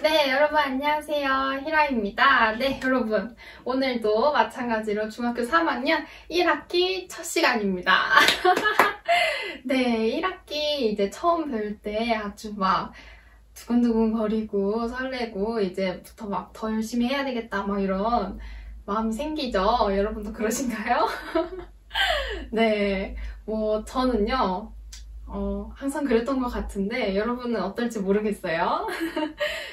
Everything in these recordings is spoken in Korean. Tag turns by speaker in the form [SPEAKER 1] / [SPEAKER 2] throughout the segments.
[SPEAKER 1] 네, 여러분 안녕하세요. 히라입니다. 네, 여러분 오늘도 마찬가지로 중학교 3학년 1학기 첫 시간입니다. 네, 1학기 이제 처음 배울 때 아주 막 두근두근 거리고 설레고 이제부터 막 더 열심히 해야 되겠다 막 이런 마음이 생기죠. 여러분도 그러신가요? 네, 뭐 저는요 항상 그랬던 것 같은데 여러분은 어떨지 모르겠어요.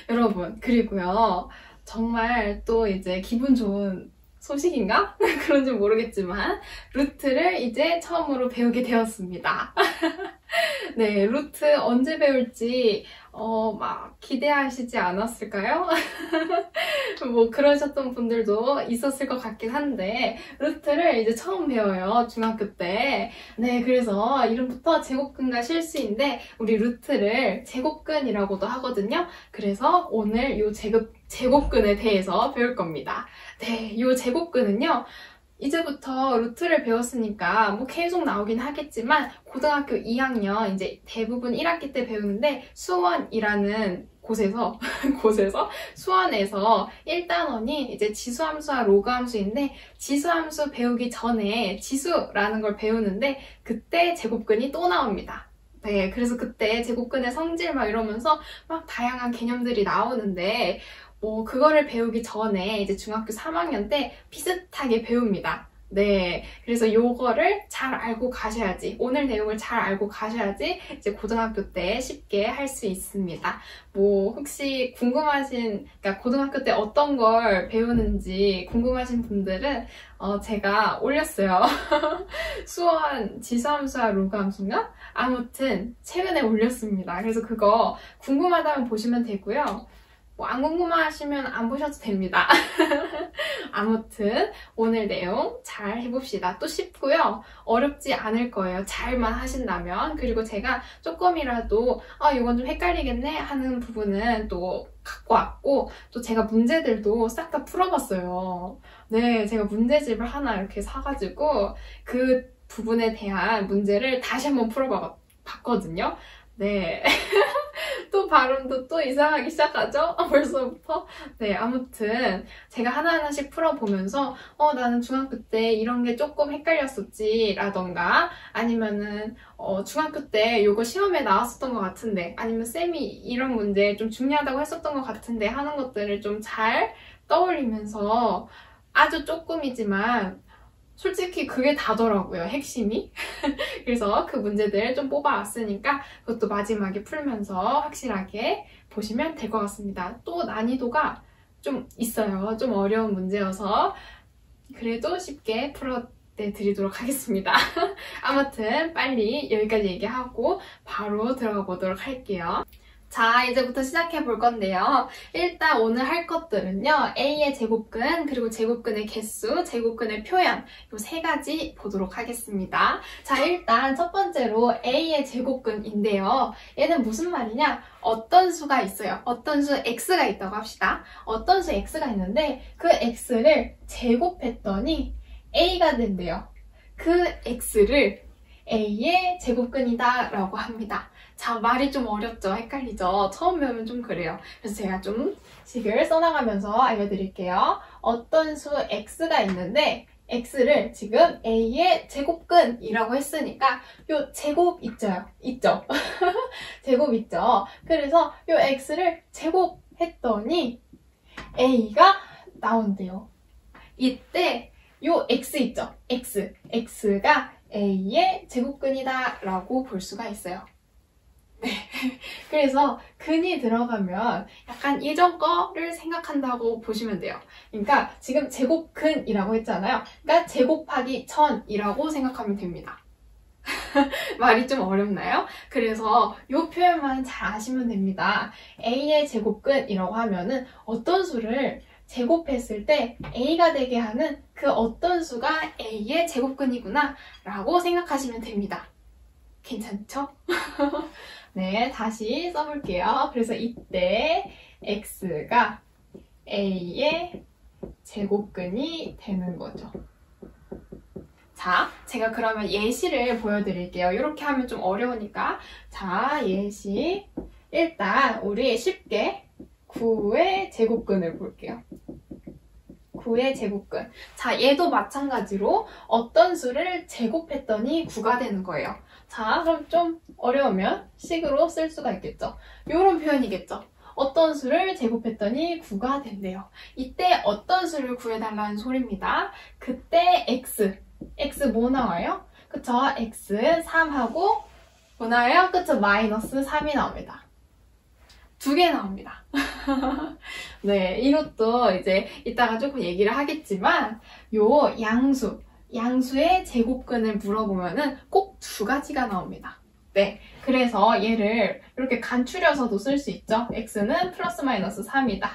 [SPEAKER 1] 여러분, 그리고요 정말 또 이제 기분 좋은 소식인가? 그런지 모르겠지만 루트를 이제 처음으로 배우게 되었습니다. 네, 루트 언제 배울지 막 기대하시지 않았을까요? 뭐 그러셨던 분들도 있었을 것 같긴 한데 루트를 이제 처음 배워요, 중학교 때. 네, 그래서 이름부터 제곱근과 실수인데 우리 루트를 제곱근이라고도 하거든요. 그래서 오늘 이 제곱근에 대해서 배울 겁니다. 네, 이 제곱근은요 이제부터 루트를 배웠으니까 뭐 계속 나오긴 하겠지만 고등학교 2학년 이제 대부분 1학기 때 배우는데 수원이라는 곳에서 수원에서 1단원이 이제 지수함수와 로그함수인데 지수함수 배우기 전에 지수라는 걸 배우는데 그때 제곱근이 또 나옵니다. 네, 그래서 그때 제곱근의 성질 막 이러면서 막 다양한 개념들이 나오는데 그거를 배우기 전에 이제 중학교 3학년 때 비슷하게 배웁니다. 네, 그래서 요거를 잘 알고 가셔야지, 오늘 내용을 잘 알고 가셔야지 이제 고등학교 때 쉽게 할 수 있습니다. 혹시 궁금하신, 그러니까 고등학교 때 어떤 걸 배우는지 궁금하신 분들은 제가 올렸어요. 수원 지수함수와 로그함수인가? 아무튼 최근에 올렸습니다. 그래서 그거 궁금하다면 보시면 되고요. 안 궁금하시면 안 보셔도 됩니다. 아무튼 오늘 내용 잘 해봅시다. 또 쉽고요. 어렵지 않을 거예요. 잘만 하신다면. 그리고 제가 조금이라도 이건 좀 헷갈리겠네 하는 부분은 또 갖고 왔고 또 제가 문제들도 싹 다 풀어봤어요. 네, 제가 문제집을 하나 이렇게 사가지고 그 부분에 대한 문제를 다시 한번 풀어봤거든요. 네. 또 발음도 또 이상하기 시작하죠? 벌써부터? 네, 아무튼 제가 하나하나씩 풀어보면서 나는 중학교 때 이런 게 조금 헷갈렸었지 라던가 아니면은 중학교 때 이거 시험에 나왔었던 것 같은데 아니면 쌤이 이런 문제 좀 중요하다고 했었던 것 같은데 하는 것들을 좀 잘 떠올리면서 아주 조금이지만 솔직히 그게 다더라고요, 핵심이. 그래서 그 문제들 좀 뽑아왔으니까 그것도 마지막에 풀면서 확실하게 보시면 될 것 같습니다. 또 난이도가 좀 있어요. 좀 어려운 문제여서 그래도 쉽게 풀어드리도록 하겠습니다. 아무튼 빨리 여기까지 얘기하고 바로 들어가 보도록 할게요. 자, 이제부터 시작해 볼 건데요. 일단 오늘 할 것들은요. A의 제곱근, 그리고 제곱근의 개수, 제곱근의 표현 이 세 가지 보도록 하겠습니다. 자, 일단 첫 번째로 A의 제곱근인데요. 얘는 무슨 말이냐? 어떤 수가 있어요. 어떤 수 X가 있다고 합시다. 어떤 수 X가 있는데 그 X를 제곱했더니 A가 된대요. 그 X를 A의 제곱근이다 라고 합니다. 자, 말이 좀 어렵죠? 헷갈리죠? 처음 배우면 좀 그래요. 그래서 제가 좀 식을 써나가면서 알려드릴게요. 어떤 수 x가 있는데 x를 지금 a의 제곱근이라고 했으니까 요 제곱 있죠? 제곱 있죠? 그래서 요 x를 제곱했더니 a가 나온대요. 이때 요 x 있죠? x가 a의 제곱근이다 라고 볼 수가 있어요. 네. 그래서 근이 들어가면 약간 예전 거를 생각한다고 보시면 돼요. 그러니까 지금 제곱근이라고 했잖아요. 그러니까 제곱하기 1000이라고 생각하면 됩니다. 말이 좀 어렵나요? 그래서 이 표현만 잘 아시면 됩니다. A의 제곱근이라고 하면은 어떤 수를 제곱했을 때 A가 되게 하는 그 어떤 수가 A의 제곱근이구나 라고 생각하시면 됩니다. 괜찮죠? 네, 다시 써볼게요. 그래서 이때 x가 a의 제곱근이 되는 거죠. 자, 제가 그러면 예시를 보여드릴게요. 이렇게 하면 좀 어려우니까. 자, 예시. 일단 우리 쉽게 9의 제곱근을 볼게요. 9의 제곱근. 자, 얘도 마찬가지로 어떤 수를 제곱했더니 9가 되는 거예요. 자, 그럼 좀 어려우면 식으로 쓸 수가 있겠죠. 이런 표현이겠죠. 어떤 수를 제곱했더니 9가 된대요. 이때 어떤 수를 구해달라는 소리입니다. 그때 x 뭐 나와요? 그쵸? x 3하고 뭐 나와요? 그쵸? 마이너스 3이 나옵니다. 2개 나옵니다. 네, 이것도 이제 이따가 조금 얘기를 하겠지만 요 양수의 제곱근을 물어보면은 꼭 2가지가 나옵니다. 네, 그래서 얘를 이렇게 간추려서도 쓸 수 있죠. x는 플러스 마이너스 3이다.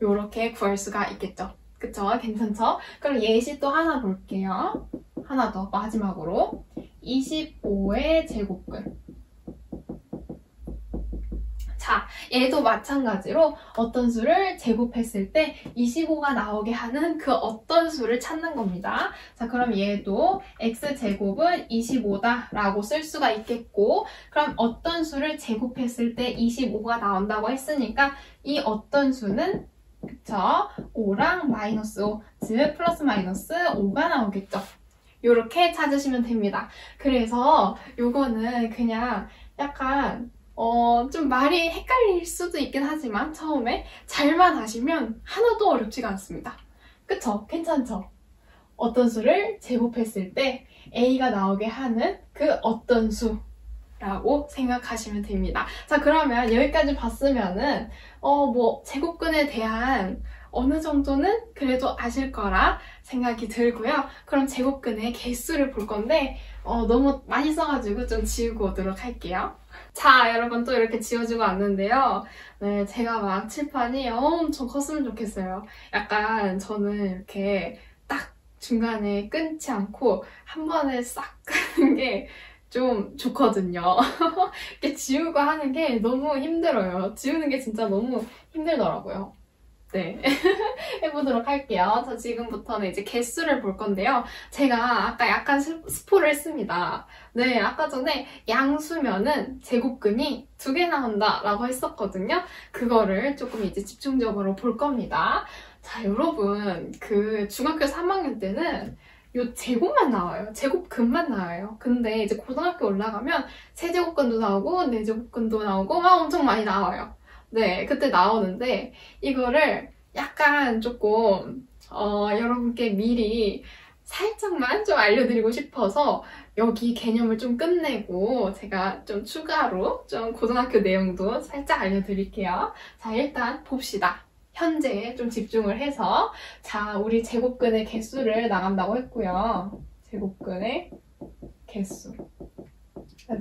[SPEAKER 1] 요렇게 구할 수가 있겠죠. 그쵸? 괜찮죠? 그럼 예시 또 하나 볼게요. 하나 더 마지막으로 25의 제곱근. 자, 얘도 마찬가지로 어떤 수를 제곱했을 때 25가 나오게 하는 그 어떤 수를 찾는 겁니다. 자, 그럼 얘도 x제곱은 25다 라고 쓸 수가 있겠고, 그럼 어떤 수를 제곱했을 때 25가 나온다고 했으니까 이 어떤 수는 그쵸? 5랑 마이너스 5, 즉 플러스 마이너스 5가 나오겠죠. 요렇게 찾으시면 됩니다. 그래서 요거는 그냥 약간 좀 말이 헷갈릴 수도 있긴 하지만 처음에 잘만 하시면 하나도 어렵지가 않습니다. 그쵸? 괜찮죠? 어떤 수를 제곱했을 때 A가 나오게 하는 그 어떤 수라고 생각하시면 됩니다. 자, 그러면 여기까지 봤으면은 뭐 제곱근에 대한 어느 정도는 그래도 아실 거라 생각이 들고요. 그럼 제곱근의 개수를 볼 건데 너무 많이 써가지고 좀 지우고 오도록 할게요. 자, 여러분 또 이렇게 지워주고 왔는데요. 네, 제가 막 칠판이 엄청 컸으면 좋겠어요. 약간 저는 이렇게 딱 중간에 끊지 않고 한 번에 싹 하는 게 좀 좋거든요. 이렇게 지우고 하는 게 너무 힘들어요. 지우는 게 진짜 너무 힘들더라고요. 네, 해보도록 할게요. 자, 지금부터는 이제 개수를 볼 건데요. 제가 아까 약간 스포를 했습니다. 네, 아까 전에 양수면은 제곱근이 2개 나온다 라고 했었거든요. 그거를 조금 이제 집중적으로 볼 겁니다. 자, 여러분, 그 중학교 3학년 때는 요 제곱만 나와요. 제곱근만 나와요. 근데 이제 고등학교 올라가면 세제곱근도 나오고 네제곱근도 나오고 막 엄청 많이 나와요. 네, 그때 나오는데 이거를 약간 조금 여러분께 미리 살짝만 좀 알려드리고 싶어서 여기 개념을 좀 끝내고 제가 좀 추가로 좀 고등학교 내용도 살짝 알려드릴게요. 자, 일단 봅시다. 현재에 좀 집중을 해서 자, 우리 제곱근의 개수를 나간다고 했고요. 제곱근의 개수.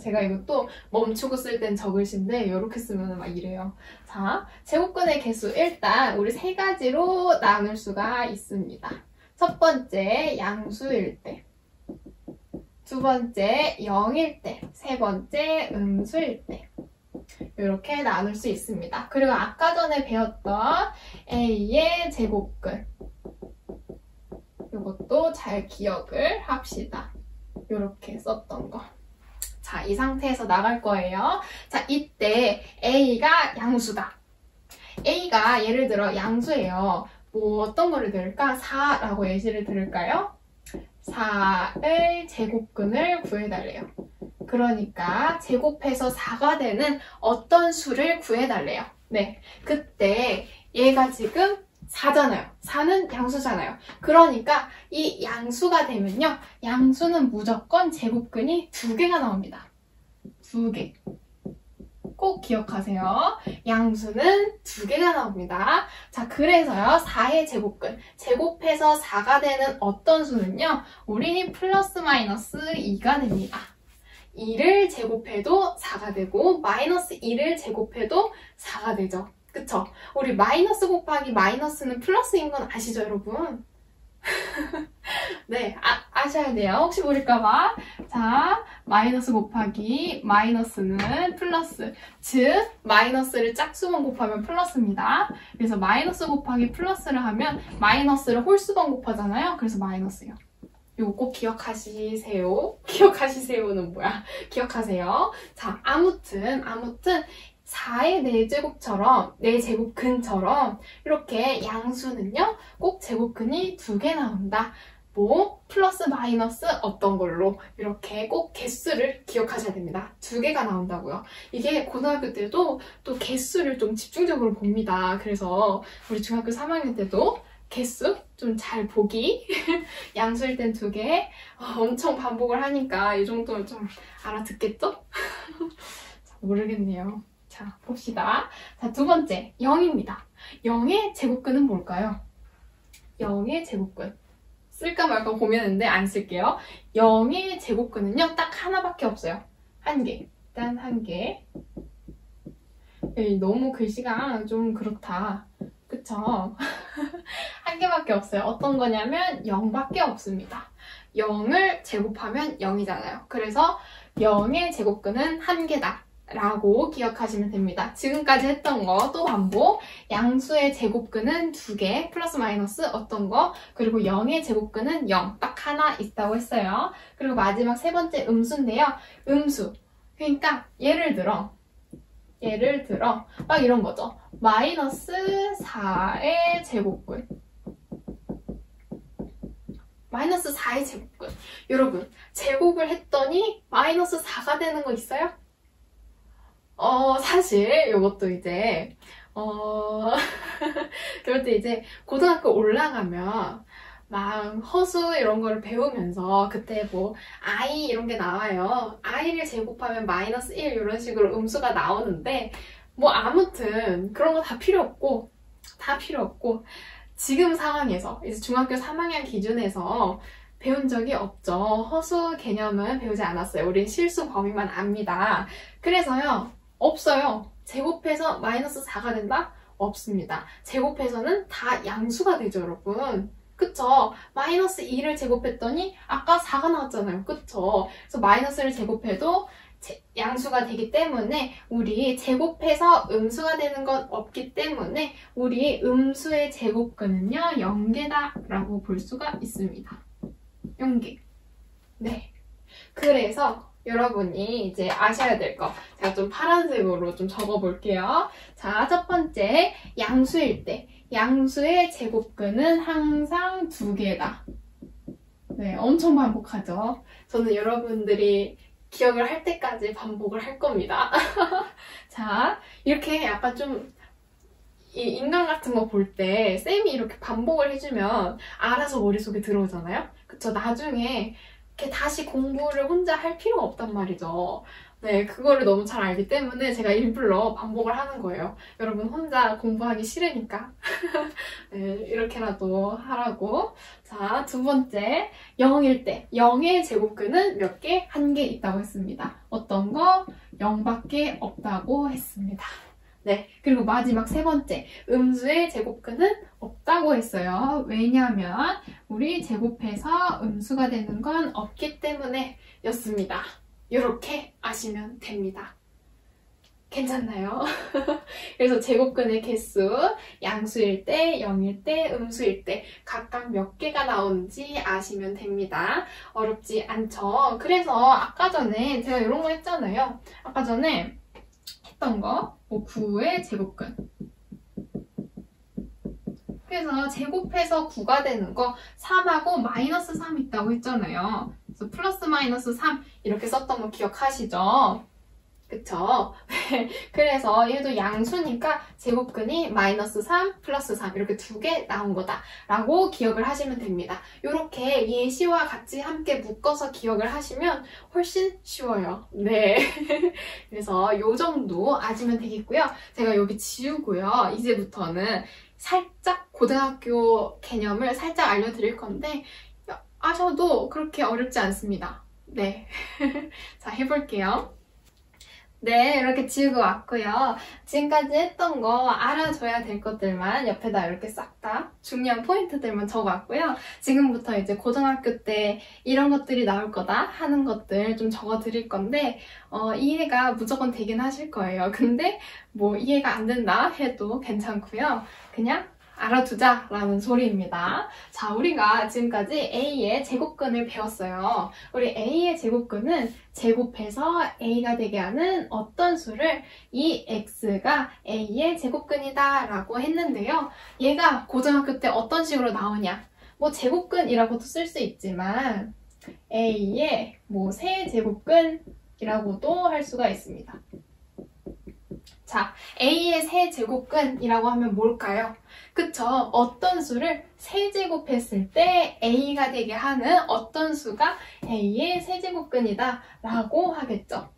[SPEAKER 1] 제가 이것도 멈추고 쓸 땐 적으신데 이렇게 쓰면 막 이래요. 자, 제곱근의 개수 일단 우리 3가지로 나눌 수가 있습니다. 첫 번째 양수일 때, 두 번째 0일 때, 세 번째 음수일 때 이렇게 나눌 수 있습니다. 그리고 아까 전에 배웠던 A의 제곱근 이것도 잘 기억을 합시다. 이렇게 썼던 거. 자, 이 상태에서 나갈 거예요. 자, 이때 A가 양수다. A가 예를 들어 양수예요. 뭐 어떤 거를 들을까? 4라고 예시를 들을까요? 4의 제곱근을 구해달래요. 그러니까 제곱해서 4가 되는 어떤 수를 구해달래요. 네, 그때 얘가 지금 4잖아요. 4는 양수잖아요. 그러니까 이 양수가 되면요. 양수는 무조건 제곱근이 2개가 나옵니다. 2개. 꼭 기억하세요. 양수는 2개가 나옵니다. 자, 그래서요. 4의 제곱근. 제곱해서 4가 되는 어떤 수는요. 우리 플러스 마이너스 2가 됩니다. 2를 제곱해도 4가 되고 마이너스 2를 제곱해도 4가 되죠. 그쵸? 우리 마이너스 곱하기 마이너스는 플러스인 건 아시죠, 여러분? 네, 아셔야 돼요. 혹시 모를까봐. 자, 마이너스 곱하기 마이너스는 플러스. 즉, 마이너스를 짝수번 곱하면 플러스입니다. 그래서 마이너스 곱하기 플러스를 하면 마이너스를 홀수번 곱하잖아요. 그래서 마이너스요. 이거 꼭 기억하시세요. 기억하시세요는 뭐야? 기억하세요. 자, 아무튼 4의 4제곱처럼 4제곱근처럼 이렇게 양수는요 꼭 제곱근이 2개 나온다. 뭐 플러스 마이너스 어떤 걸로 이렇게 꼭 개수를 기억하셔야 됩니다. 2개가 나온다고요. 이게 고등학교 때도 또 개수를 좀 집중적으로 봅니다. 그래서 우리 중학교 3학년 때도 개수 좀 잘 보기 양수일 땐 2개 엄청 반복을 하니까 이 정도는 좀 알아듣겠죠? 모르겠네요. 자, 봅시다. 자, 두 번째, 0입니다. 0의 제곱근은 뭘까요? 0의 제곱근. 쓸까 말까 고민했는데 안 쓸게요. 0의 제곱근은요, 딱 하나밖에 없어요. 한 개. 일단 한 개. 너무 글씨가 좀 그렇다. 그쵸? 한 개밖에 없어요. 어떤 거냐면 0밖에 없습니다. 0을 제곱하면 0이잖아요. 그래서 0의 제곱근은 한 개다. 라고 기억하시면 됩니다. 지금까지 했던 거 또 반복. 양수의 제곱근은 2개, 플러스 마이너스 어떤 거, 그리고 0의 제곱근은 0, 딱 하나 있다고 했어요. 그리고 마지막 세 번째 음수인데요. 음수. 그러니까 예를 들어 막 이런 거죠. 마이너스 4의 제곱근. 마이너스 4의 제곱근. 여러분, 제곱을 했더니 마이너스 4가 되는 거 있어요? 사실 이것도 이제 그럴 때 이제 고등학교 올라가면 막 허수 이런 거를 배우면서 그때 뭐 i 이런 게 나와요. i를 제곱하면 마이너스 1 이런 식으로 음수가 나오는데 뭐 아무튼 그런 거 다 필요 없고 지금 상황에서 이제 중학교 3학년 기준에서 배운 적이 없죠. 허수 개념은 배우지 않았어요. 우린 실수 범위만 압니다. 그래서요. 없어요. 제곱해서 마이너스 4가 된다? 없습니다. 제곱해서는 다 양수가 되죠, 여러분. 그쵸? 마이너스 2를 제곱했더니 아까 4가 나왔잖아요. 그쵸? 그래서 마이너스를 제곱해도 양수가 되기 때문에 우리 제곱해서 음수가 되는 건 없기 때문에 우리 음수의 제곱근은요 0개다 라고 볼 수가 있습니다. 0개. 네. 그래서 여러분이 이제 아셔야 될 거 제가 좀 파란색으로 좀 적어볼게요. 자, 첫 번째 양수일 때 양수의 제곱근은 항상 2개다. 네, 엄청 반복하죠. 저는 여러분들이 기억을 할 때까지 반복을 할 겁니다. 자, 이렇게 약간 좀 이 인강 같은 거 볼 때 쌤이 이렇게 반복을 해주면 알아서 머릿속에 들어오잖아요. 그쵸? 나중에 이렇게 다시 공부를 혼자 할 필요가 없단 말이죠. 네, 그거를 너무 잘 알기 때문에 제가 일부러 반복을 하는 거예요. 여러분 혼자 공부하기 싫으니까. 네, 이렇게라도 하라고. 자, 두 번째, 0일 때 0의 제곱근은 몇 개? 1개 있다고 했습니다. 어떤 거? 0밖에 없다고 했습니다. 네, 그리고 마지막 세 번째, 음수의 제곱근은 없다고 했어요. 왜냐하면 우리 제곱해서 음수가 되는 건 없기 때문에 였습니다. 이렇게 아시면 됩니다. 괜찮나요? 그래서 제곱근의 개수, 양수일 때, 0일 때, 음수일 때 각각 몇 개가 나오는지 아시면 됩니다. 어렵지 않죠? 그래서 아까 전에 제가 이런 거 했잖아요. 아까 전에 했던 거, 뭐 9의 제곱근. 그래서 제곱해서 9가 되는 거 3하고 마이너스 3 있다고 했잖아요. 그래서 플러스 마이너스 3 이렇게 썼던 거 기억하시죠? 그쵸? 그래서 얘도 양수니까 제곱근이 마이너스 3, 플러스 3 이렇게 2개 나온 거다 라고 기억을 하시면 됩니다. 이렇게 예시와 같이 함께 묶어서 기억을 하시면 훨씬 쉬워요. 네. 그래서 이 정도 아시면 되겠고요. 제가 여기 지우고요. 이제부터는 살짝 고등학교 개념을 살짝 알려드릴 건데 아셔도 그렇게 어렵지 않습니다. 네. 자, 해볼게요. 네, 이렇게 지우고 왔고요. 지금까지 했던 거 알아줘야 될 것들만 옆에다 이렇게 싹 다 중요한 포인트들만 적어왔고요. 지금부터 이제 고등학교 때 이런 것들이 나올 거다 하는 것들 좀 적어드릴 건데 이해가 무조건 되긴 하실 거예요. 근데 뭐 이해가 안 된다 해도 괜찮고요. 그냥 알아두자라는 소리입니다. 자, 우리가 지금까지 A의 제곱근을 배웠어요. 우리 A의 제곱근은 제곱해서 A가 되게 하는 어떤 수를 이 X가 A의 제곱근이다 라고 했는데요. 얘가 고등학교 때 어떤 식으로 나오냐? 뭐 제곱근이라고도 쓸 수 있지만 A의 뭐 세제곱근이라고도 할 수가 있습니다. 자, A의 세제곱근이라고 하면 뭘까요? 그쵸? 어떤 수를 세제곱했을 때 A가 되게 하는 어떤 수가 A의 세제곱근이다 라고 하겠죠.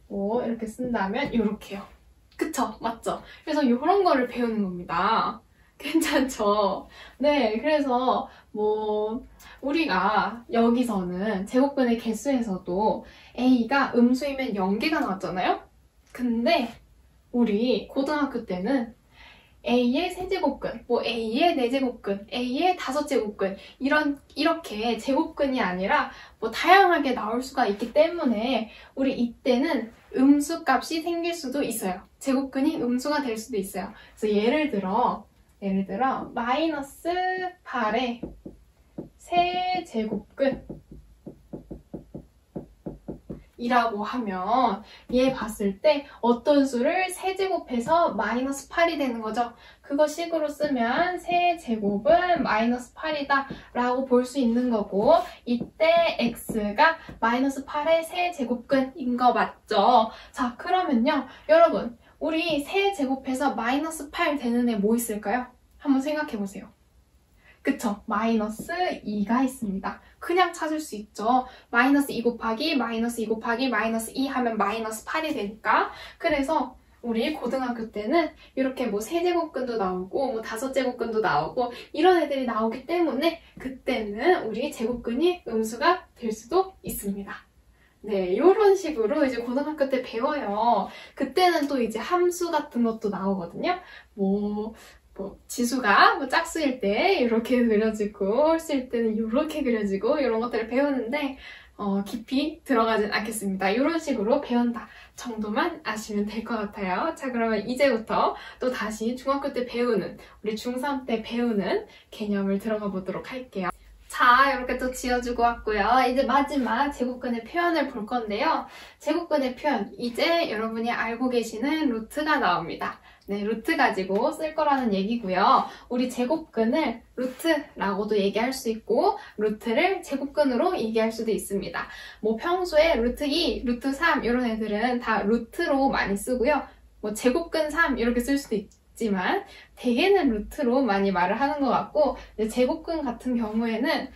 [SPEAKER 1] 뭐 이렇게 쓴다면 이렇게요. 그쵸? 맞죠? 그래서 이런 거를 배우는 겁니다. 괜찮죠? 네, 그래서 뭐 우리가 여기서는 제곱근의 개수에서도 A가 음수이면 0개가 나왔잖아요? 근데 우리 고등학교 때는 A의 세제곱근, 뭐 A의 네제곱근, A의 다섯제곱근 이렇게 제곱근이 아니라 뭐 다양하게 나올 수가 있기 때문에 우리 이때는 음수 값이 생길 수도 있어요. 제곱근이 음수가 될 수도 있어요. 그래서 예를 들어 마이너스 8의 세제곱근 이라고 하면 얘 봤을 때 어떤 수를 세제곱해서 마이너스 8이 되는 거죠. 그거 식으로 쓰면 세제곱은 마이너스 8이다 라고 볼 수 있는 거고 이때 x가 마이너스 8의 세제곱근인 거 맞죠? 자, 그러면요 여러분 우리 세제곱해서 마이너스 8 되는 애 뭐 있을까요? 한번 생각해 보세요. 그쵸? 마이너스 2가 있습니다. 그냥 찾을 수 있죠. 마이너스 2 곱하기 마이너스 2 곱하기 마이너스 2 하면 마이너스 8이 되니까. 그래서 우리 고등학교 때는 이렇게 뭐 세제곱근도 나오고 뭐 다섯제곱근도 나오고 이런 애들이 나오기 때문에 그때는 우리 제곱근이 음수가 될 수도 있습니다. 네, 이런 식으로 이제 고등학교 때 배워요. 그때는 또 이제 함수 같은 것도 나오거든요. 뭐 지수가 뭐 짝수일 때 이렇게 그려지고 홀수일 때는 이렇게 그려지고 이런 것들을 배우는데 깊이 들어가진 않겠습니다. 이런 식으로 배운다 정도만 아시면 될 것 같아요. 자, 그러면 이제부터 또 다시 중학교 때 배우는 우리 중3 때 배우는 개념을 들어가 보도록 할게요. 자, 이렇게 또 지어주고 왔고요. 이제 마지막 제곱근의 표현을 볼 건데요. 제곱근의 표현, 이제 여러분이 알고 계시는 루트가 나옵니다. 네, 루트 가지고 쓸 거라는 얘기고요. 우리 제곱근을 루트라고도 얘기할 수 있고 루트를 제곱근으로 얘기할 수도 있습니다. 뭐 평소에 루트 2, 루트 3 이런 애들은 다 루트로 많이 쓰고요. 뭐 제곱근 3 이렇게 쓸 수도 있지만 대개는 루트로 많이 말을 하는 것 같고 제곱근 같은 경우에는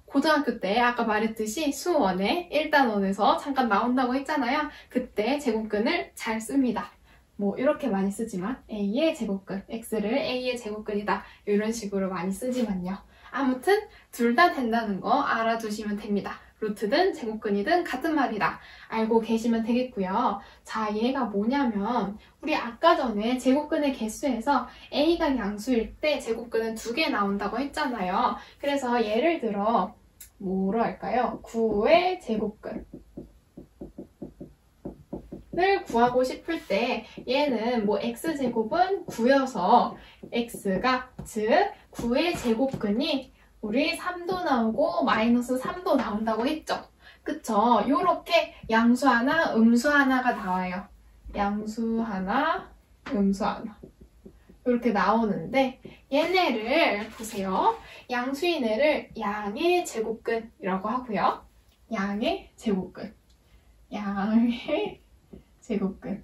[SPEAKER 1] 고등학교 때 아까 말했듯이 수원에 1단원에서 잠깐 나온다고 했잖아요. 그때 제곱근을 잘 씁니다. 뭐 이렇게 많이 쓰지만 A의 제곱근, X를 A의 제곱근이다 이런 식으로 많이 쓰지만요. 아무튼 둘 다 된다는 거 알아두시면 됩니다. 루트든 제곱근이든 같은 말이다. 알고 계시면 되겠고요. 자, 얘가 뭐냐면 우리 아까 전에 제곱근의 개수에서 A가 양수일 때 제곱근은 2개 나온다고 했잖아요. 그래서 예를 들어 뭐로 할까요? 9의 제곱근 을 구하고 싶을 때 얘는 뭐 x제곱은 9여서 x가 즉 9의 제곱근이 우리 3도 나오고 마이너스 3도 나온다고 했죠. 그쵸? 요렇게 양수 하나, 음수 하나가 나와요. 양수 하나, 음수 하나 이렇게 나오는데 얘네를 보세요. 양수인 애를 양의 제곱근이라고 하고요. 양의 제곱근 양의 제곱근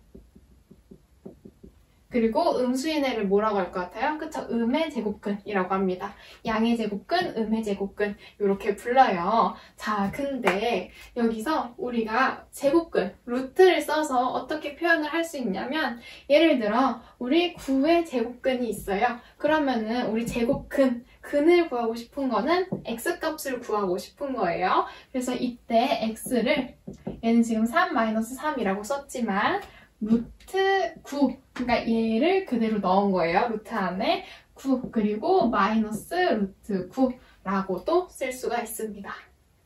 [SPEAKER 1] 그리고 음수인 애를 뭐라고 할 것 같아요? 그쵸? 음의 제곱근이라고 합니다. 양의 제곱근, 음의 제곱근 이렇게 불러요. 자, 근데 여기서 우리가 제곱근, 루트를 써서 어떻게 표현을 할 수 있냐면 예를 들어 우리 9의 제곱근이 있어요. 그러면은 우리 제곱근, 근을 구하고 싶은 거는 x값을 구하고 싶은 거예요. 그래서 이때 x를 얘는 지금 3-3이라고 썼지만 루트 9 그러니까 얘를 그대로 넣은 거예요. 루트 안에 9 그리고 마이너스 루트 9라고도 쓸 수가 있습니다.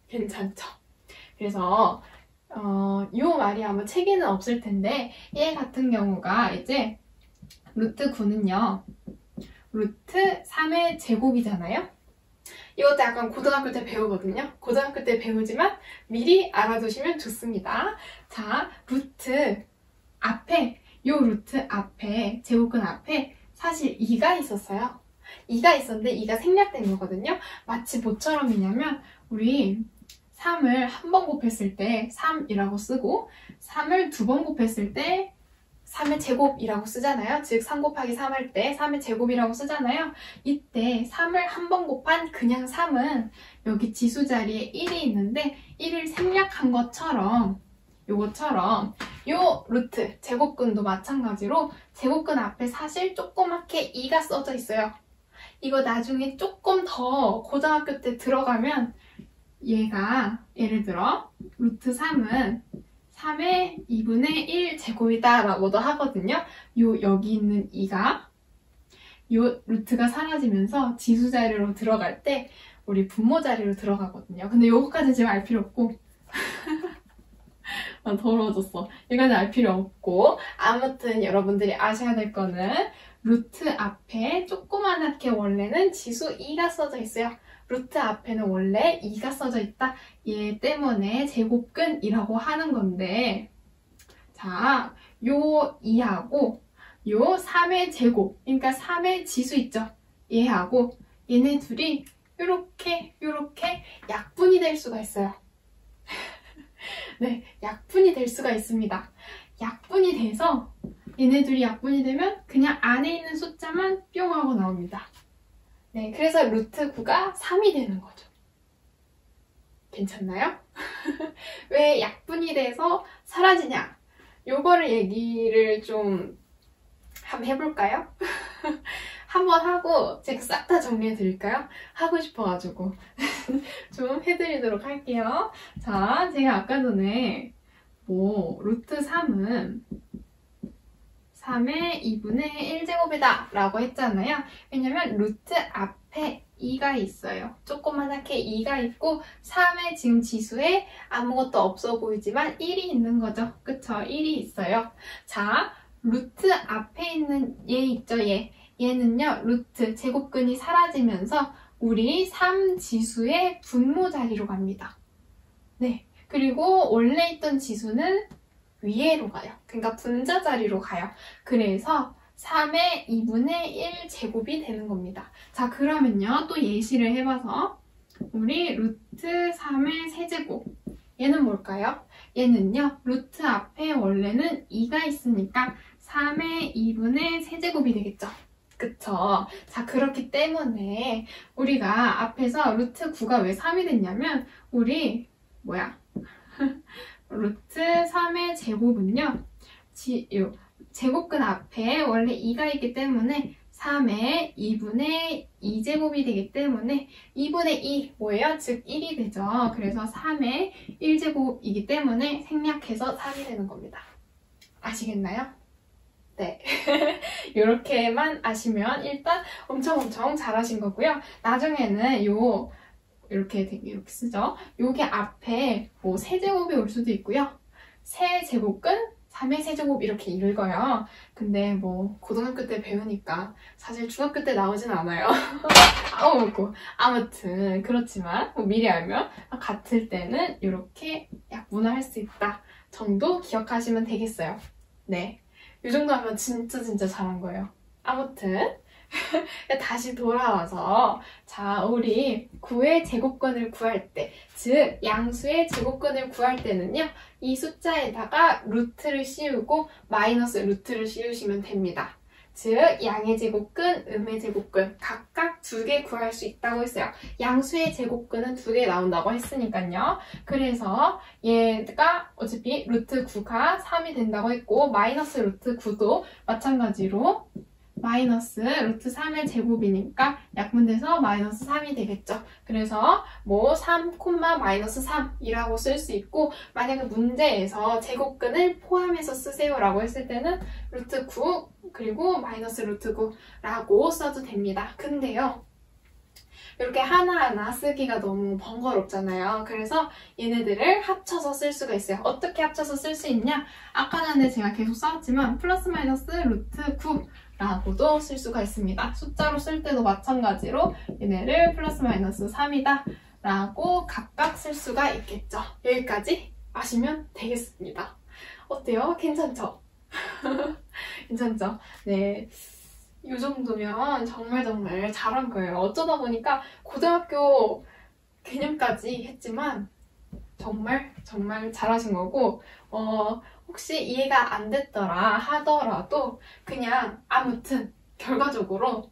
[SPEAKER 1] 괜찮죠? 그래서 이 말이 아마 책에는 없을 텐데 얘 같은 경우가 이제 루트 9는요 루트 3의 제곱이잖아요. 이것도 약간 고등학교 때 배우거든요. 고등학교 때 배우지만 미리 알아두시면 좋습니다. 자, 루트 앞에, 요 루트 앞에, 제곱근 앞에 사실 2가 있었어요. 2가 있었는데 2가 생략된 거거든요. 마치 뭐처럼이냐면 우리 3을 한 번 곱했을 때 3이라고 쓰고 3을 두 번 곱했을 때 3의 제곱이라고 쓰잖아요. 즉 3 곱하기 3 할 때 3의 제곱이라고 쓰잖아요. 이때 3을 한 번 곱한 그냥 3은 여기 지수 자리에 1이 있는데 1을 생략한 것처럼 요거처럼 요 루트 제곱근도 마찬가지로 제곱근 앞에 사실 조그맣게 2가 써져 있어요. 이거 나중에 조금 더 고등학교 때 들어가면 얘가 예를 들어 루트 3은 3의 2분의 1 제곱이다 라고도 하거든요. 여기 있는 2가 요 루트가 사라지면서 지수 자리로 들어갈 때 우리 분모 자리로 들어가거든요. 근데 요거까지 지금 알 필요 없고 더러워졌어. 이거는 알 필요 없고 아무튼 여러분들이 아셔야 될 거는 루트 앞에 조그만하게 원래는 지수 2가 써져 있어요. 루트 앞에는 원래 2가 써져 있다. 얘 때문에 제곱근이라고 하는 건데 자, 요 2하고 요 3의 제곱, 그러니까 3의 지수 있죠? 얘하고 얘네 둘이 요렇게 약분이 될 수가 있어요. 네, 약분이 될 수가 있습니다. 약분이 돼서 얘네 둘이 약분이 되면 그냥 안에 있는 숫자만 뿅 하고 나옵니다. 네, 그래서 루트 9가 3이 되는 거죠. 괜찮나요? 왜 약분이 돼서 사라지냐? 요거를 얘기를 좀 한번 해볼까요? 한번 하고 제가 싹 다 정리해 드릴까요? 하고 싶어가지고 좀 해드리도록 할게요. 자, 제가 아까 전에 루트 3은 3의 2분의 1제곱이다 라고 했잖아요. 왜냐면 루트 앞에 2가 있어요. 조그만하게 2가 있고 3의 지금 지수에 아무것도 없어 보이지만 1이 있는 거죠. 그쵸? 1이 있어요. 자, 루트 앞에 있는 얘 있죠? 얘는요. 루트 제곱근이 사라지면서 우리 3 지수의 분모 자리로 갑니다. 네. 그리고 원래 있던 지수는 위에로 가요. 그러니까 분자 자리로 가요. 그래서 3의 2분의 1 제곱이 되는 겁니다. 자, 그러면요. 또 예시를 해봐서 우리 루트 3의 세제곱 얘는 뭘까요? 얘는요. 루트 앞에 원래는 2가 있으니까 3의 2분의 세제곱이 되겠죠. 그쵸? 자, 그렇기 때문에 우리가 앞에서 루트 9가 왜 3이 됐냐면 우리 루트 3의 제곱은요. 제곱근 앞에 원래 2가 있기 때문에 3의 2분의 2제곱이 되기 때문에 2분의 2 뭐예요? 즉 1이 되죠. 그래서 3의 1제곱이기 때문에 생략해서 3이 되는 겁니다. 아시겠나요? 네. 이렇게만 아시면 일단 엄청 잘하신 거고요. 나중에는 이렇게 쓰죠. 요게 앞에 세제곱이 올 수도 있고요. 세제곱근 3의 세제곱 이렇게 읽어요. 근데 고등학교 때 배우니까 사실 중학교 때 나오진 않아요. 아무튼 그렇지만 미리 알면 같을 때는 이렇게 약분을 할 수 있다 정도 기억하시면 되겠어요. 네. 이 정도 하면 진짜 잘한 거예요. 아무튼 다시 돌아와서 자, 우리 9의 제곱근을 구할 때, 즉 양수의 제곱근을 구할 때는요. 이 숫자에다가 루트를 씌우고 마이너스 루트를 씌우시면 됩니다. 즉 양의 제곱근, 음의 제곱근 각각 2개 구할 수 있다고 했어요. 양수의 제곱근은 2개 나온다고 했으니까요. 그래서 얘가 어차피 루트 9가 3이 된다고 했고 마이너스 루트 9도 마찬가지로 마이너스 루트 3의 제곱이니까 약분돼서 마이너스 3이 되겠죠. 그래서 3, 마이너스 3이라고 쓸 수 있고 만약에 문제에서 제곱근을 포함해서 쓰세요 라고 했을 때는 루트 9 그리고 마이너스 루트 9라고 써도 됩니다. 근데요. 이렇게 하나하나 쓰기가 너무 번거롭잖아요. 그래서 얘네들을 합쳐서 쓸 수가 있어요. 어떻게 합쳐서 쓸 수 있냐? 아까 전에 제가 계속 써왔지만 플러스 마이너스 루트 9 라고도 쓸 수가 있습니다. 숫자로 쓸 때도 마찬가지로 얘네를 플러스 마이너스 3이다 라고 각각 쓸 수가 있겠죠. 여기까지 아시면 되겠습니다. 어때요? 괜찮죠? 괜찮죠? 네. 이 정도면 정말 잘한 거예요. 어쩌다 보니까 고등학교 개념까지 했지만 정말 잘하신 거고, 혹시 이해가 안 됐더라 하더라도 그냥 아무튼 결과적으로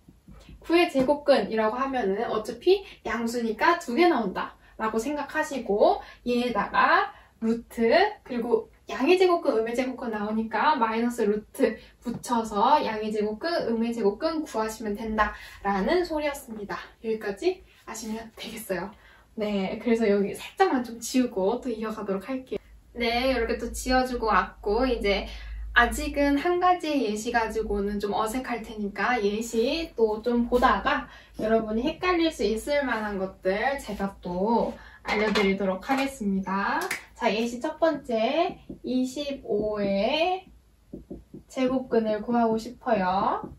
[SPEAKER 1] 9의 제곱근이라고 하면은 어차피 양수니까 2개 나온다 라고 생각하시고, 얘에다가 루트 그리고 양의 제곱근, 음의 제곱근 나오니까 마이너스 루트 붙여서 양의 제곱근, 음의 제곱근 구하시면 된다라는 소리였습니다. 여기까지 아시면 되겠어요. 네, 그래서 여기 살짝만 좀 지우고 또 이어가도록 할게요. 네, 이렇게 또 지워주고 왔고, 이제 아직은 한 가지 예시 가지고는 좀 어색할 테니까 예시 또 좀 보다가 여러분이 헷갈릴 수 있을 만한 것들 제가 또 알려드리도록 하겠습니다. 자, 예시 첫 번째, 25의 제곱근을 구하고 싶어요.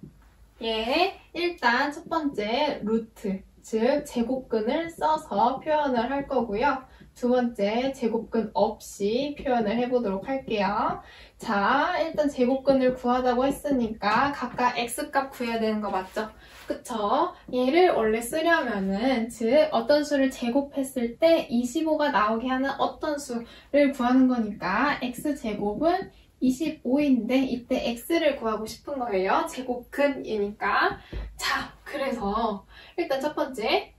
[SPEAKER 1] 예, 일단 첫 번째 루트, 즉 제곱근을 써서 표현을 할 거고요. 두 번째, 제곱근 없이 표현을 해보도록 할게요. 자, 일단 제곱근을 구하자고 했으니까 각각 x값 구해야 되는 거 맞죠? 그쵸? 얘를 원래 쓰려면은, 즉 어떤 수를 제곱했을 때 25가 나오게 하는 어떤 수를 구하는 거니까 x제곱은 25인데 이때 x를 구하고 싶은 거예요. 제곱근이니까. 자, 그래서 일단 첫 번째,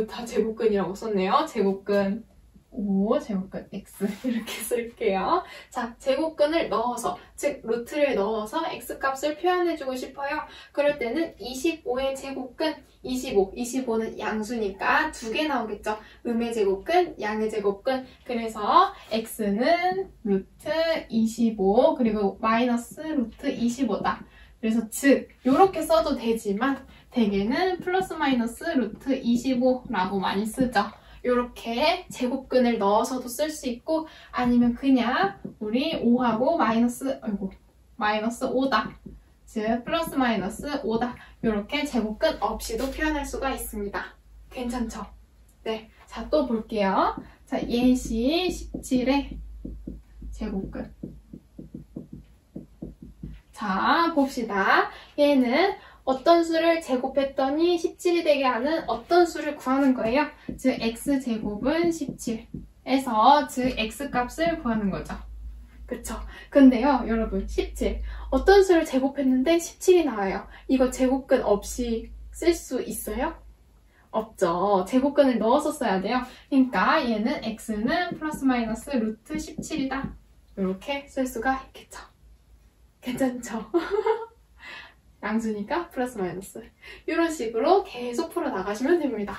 [SPEAKER 1] 다 제곱근이라고 썼네요. 제곱근 5, 제곱근 x 이렇게 쓸게요. 자, 제곱근을 넣어서, 즉 루트를 넣어서 x값을 표현해주고 싶어요. 그럴 때는 25의 제곱근 25, 25는 양수니까 2개 나오겠죠. 음의 제곱근, 양의 제곱근. 그래서 x는 루트 25 그리고 마이너스 루트 25다. 그래서 즉 이렇게 써도 되지만 대개는 플러스 마이너스 루트 25라고 많이 쓰죠. 이렇게 제곱근을 넣어서도 쓸 수 있고, 아니면 그냥 우리 5하고 마이너스 5다. 즉 플러스 마이너스 5다. 이렇게 제곱근 없이도 표현할 수가 있습니다. 괜찮죠? 네. 자, 또 볼게요. 자, 예시 17의 제곱근. 자, 봅시다. 얘는 어떤 수를 제곱했더니 17이 되게 하는 어떤 수를 구하는 거예요. 즉 x제곱은 17에서 즉 x값을 구하는 거죠. 그쵸? 근데요, 여러분, 17. 어떤 수를 제곱했는데 17이 나와요. 이거 제곱근 없이 쓸 수 있어요? 없죠. 제곱근을 넣어서 써야 돼요. 그러니까 얘는 x는 플러스 마이너스 루트 17이다. 이렇게 쓸 수가 있겠죠. 괜찮죠? 양수니까 플러스 마이너스. 이런 식으로 계속 풀어나가시면 됩니다.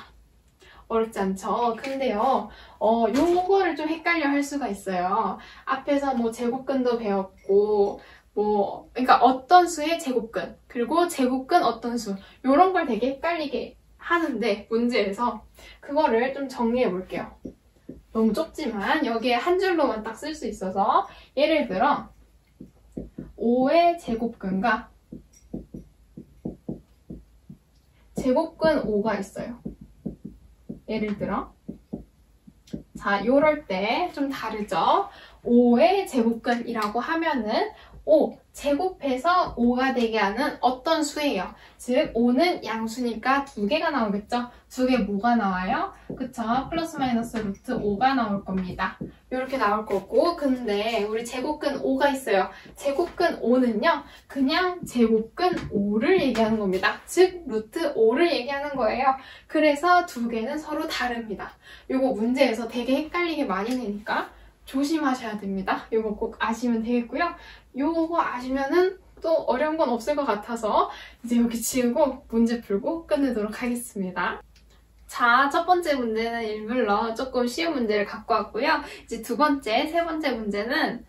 [SPEAKER 1] 어렵지 않죠? 근데요, 요거를 좀 헷갈려 할 수가 있어요. 앞에서 뭐 제곱근도 배웠고, 그러니까 어떤 수의 제곱근, 그리고 제곱근 어떤 수, 요런 걸 되게 헷갈리게 하는데, 문제에서 그거를 좀 정리해 볼게요. 너무 좁지만 여기에 한 줄로만 딱 쓸 수 있어서, 예를 들어 5의 제곱근과 제곱근 5가 있어요. 예를 들어, 자, 요럴 때 좀 다르죠? 5의 제곱근이라고 하면은 5 제곱해서 5가 되게 하는 어떤 수예요. 즉 5는 양수니까 2개가 나오겠죠? 2개 뭐가 나와요? 그쵸? 플러스 마이너스 루트 5가 나올 겁니다. 이렇게 나올 거고, 근데 우리 제곱근 5가 있어요. 제곱근 5는요, 그냥 제곱근 5를 얘기하는 겁니다. 즉 루트 5를 얘기하는 거예요. 그래서 2개는 서로 다릅니다. 요거 문제에서 되게 헷갈리게 많이 내니까 조심하셔야 됩니다. 요거 꼭 아시면 되겠고요. 요거 아시면은 또 어려운 건 없을 것 같아서 이제 여기 지우고 문제 풀고 끝내도록 하겠습니다. 자, 첫 번째 문제는 일불러 조금 쉬운 문제를 갖고 왔고요. 이제 두 번째, 세 번째 문제는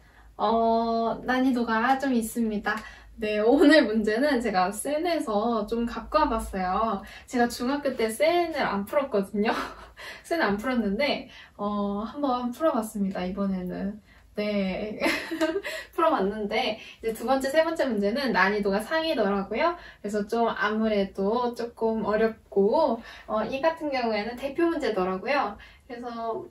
[SPEAKER 1] 난이도가 좀 있습니다. 네, 오늘 문제는 제가 센에서 좀 갖고 와봤어요. 제가 중학교 때 센을 안 풀었거든요. 센을 안 풀었는데 한번 풀어봤습니다, 이번에는. 네, 풀어봤는데 이제 두 번째, 세 번째 문제는 난이도가 상이더라고요. 그래서 좀 아무래도 조금 어렵고 이 같은 경우에는 대표 문제더라고요. 그래서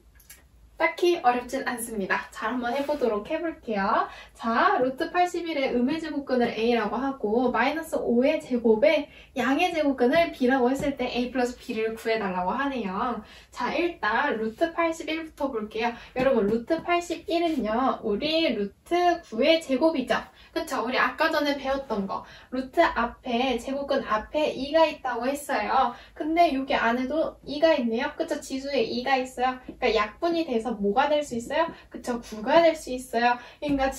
[SPEAKER 1] 딱히 어렵진 않습니다. 자, 한번 해보도록 해볼게요. 자, 루트 81의 음의 제곱근을 a라고 하고 마이너스 5의 제곱에 양의 제곱근을 b라고 했을 때 a 플러스 b를 구해달라고 하네요. 자, 일단 루트 81부터 볼게요. 여러분, 루트 81은요, 우리 루트 9의 제곱이죠. 그쵸? 우리 아까 전에 배웠던 거. 루트 앞에, 제곱근 앞에 2가 있다고 했어요. 근데 여기 안에도 2가 있네요. 그쵸? 지수에 2가 있어요. 그러니까 약분이 돼서 뭐가 될 수 있어요? 그쵸? 9가 될 수 있어요. 그러니까